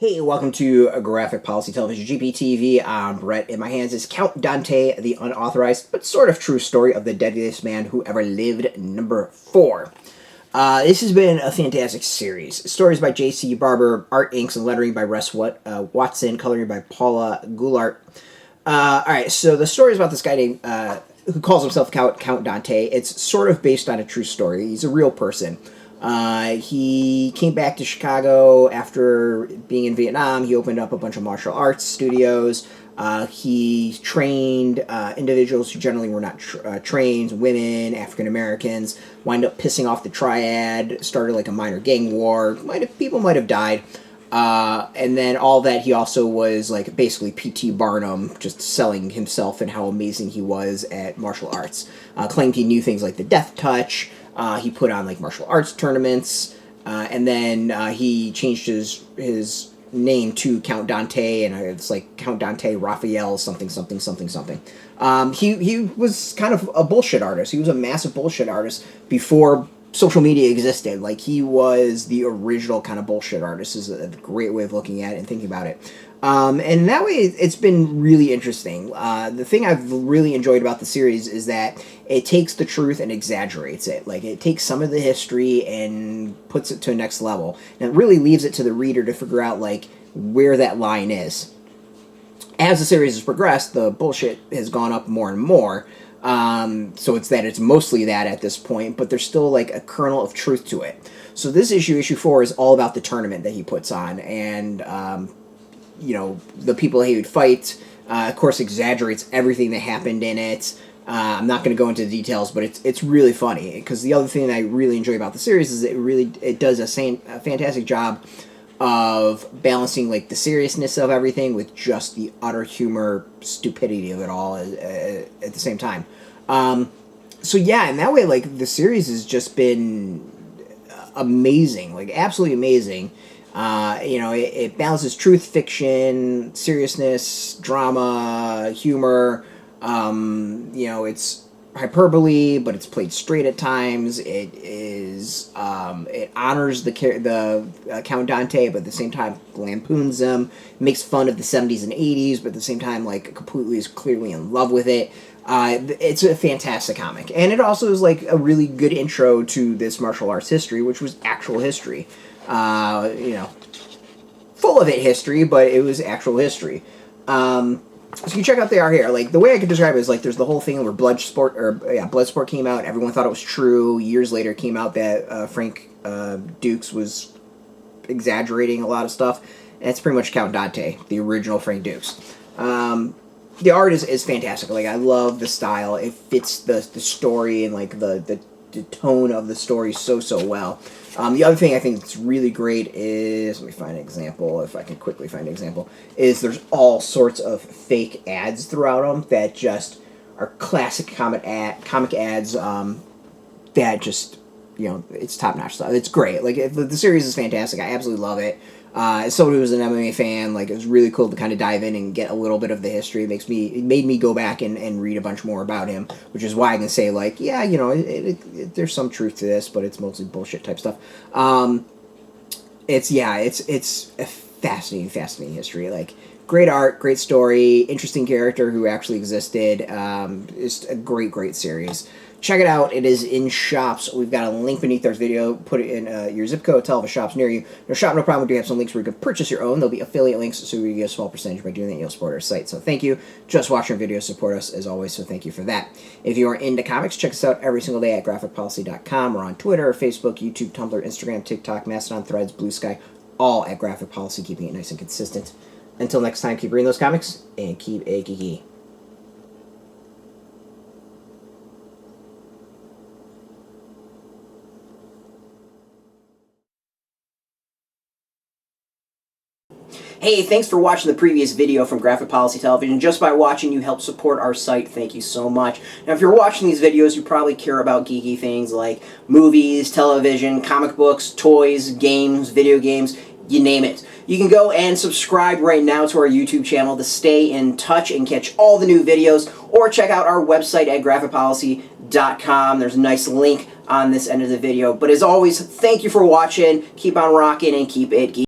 Hey, welcome to Graphic Policy Television, GPTV. I'm Brett. In my hands is Count Dante, the unauthorized but sort of true story of the deadliest man who ever lived, number 4. This has been a fantastic series. Stories by J.C. Barbour, art, inks, and lettering by Wes Watson, coloring by Paula Goulart. Alright, so the story is about this guy named, who calls himself Count Dante. It's sort of based on a true story. He's a real person. He came back to Chicago after being in Vietnam. He opened up a bunch of martial arts studios. He trained individuals who generally were not trained, women, African Americans, wind up pissing off the triad, started like a minor gang war. People might have died. And then all that, he also was like basically P.T. Barnum, just selling himself and how amazing he was at martial arts. Claimed he knew things like the death touch. He put on like martial arts tournaments, and then he changed his name to Count Dante, and it's like Count Dante Raphael something. He was kind of a bullshit artist. He was a massive bullshit artist before social media existed. Like, he was the original kind of bullshit artist, is a great way of looking at it and thinking about it. And that way, it's been really interesting. The thing I've really enjoyed about the series is that it takes the truth and exaggerates it. Like, it takes some of the history and puts it to a next level. And it really leaves it to the reader to figure out, like, where that line is. As the series has progressed, the bullshit has gone up more and more. So it's mostly that at this point, but there's still, like, a kernel of truth to it. So this issue 4, is all about the tournament that he puts on, and, you know, the people he would fight, of course, exaggerates everything that happened in it. I'm not going to go into the details, but it's really funny, because the other thing that I really enjoy about the series is it does a fantastic job of balancing, like, the seriousness of everything with just the utter humor, stupidity of it all at the same time. So yeah, in that way, like, the series has just been amazing, like, absolutely amazing. You know, it balances truth, fiction, seriousness, drama, humor. You know, it's hyperbole, but it's played straight at times. It is, it honors the Count Dante, but at the same time lampoons him. Makes fun of the 70s and 80s, but at the same time, like, completely is clearly in love with it. It's a fantastic comic, and it also is like a really good intro to this martial arts history, which was actual history. You know, full of it history, but it was actual history. So you check out the art here. Like, the way I could describe it is, like, there's the whole thing where Bloodsport came out. Everyone thought it was true. Years later, it came out that Frank Dukes was exaggerating a lot of stuff. And it's pretty much Count Dante, the original Frank Dukes. The art is fantastic. Like, I love the style. It fits the story and, like, the tone of the story so well. The other thing I think that's really great is, let me find an example, if I can quickly find an example, is there's all sorts of fake ads throughout them that just are classic comic ads that just, you know, it's top-notch stuff. It's great. Like, the series is fantastic. I absolutely love it. As someone who was an MMA fan, like, it was really cool to kind of dive in and get a little bit of the history. It made me go back and read a bunch more about him, which is why I can say, like, yeah, you know, there's some truth to this, but it's mostly bullshit type stuff. It's a fascinating history. Like, great art, great story, interesting character who actually existed. It's a great series. Check it out. It is in shops. We've got a link beneath our video. Put it in your zip code. Tell the shops near you. No shop, no problem. We do have some links where you can purchase your own. There'll be affiliate links, so we get a small percentage by doing that. You'll support our site. So thank you. Just watch our videos. Support us as always, so thank you for that. If you are into comics, check us out every single day at graphicpolicy.com. We're on Twitter, Facebook, YouTube, Tumblr, Instagram, TikTok, Mastodon, Threads, Blue Sky, all at Graphic Policy, keeping it nice and consistent. Until next time, keep reading those comics and keep it geeky. Hey, thanks for watching the previous video from Graphic Policy Television. Just by watching, you help support our site. Thank you so much. Now, if you're watching these videos, you probably care about geeky things like movies, television, comic books, toys, games, video games, you name it. You can go and subscribe right now to our YouTube channel to stay in touch and catch all the new videos, or check out our website at graphicpolicy.com. There's a nice link on this end of the video. But as always, thank you for watching. Keep on rocking and keep it geeky.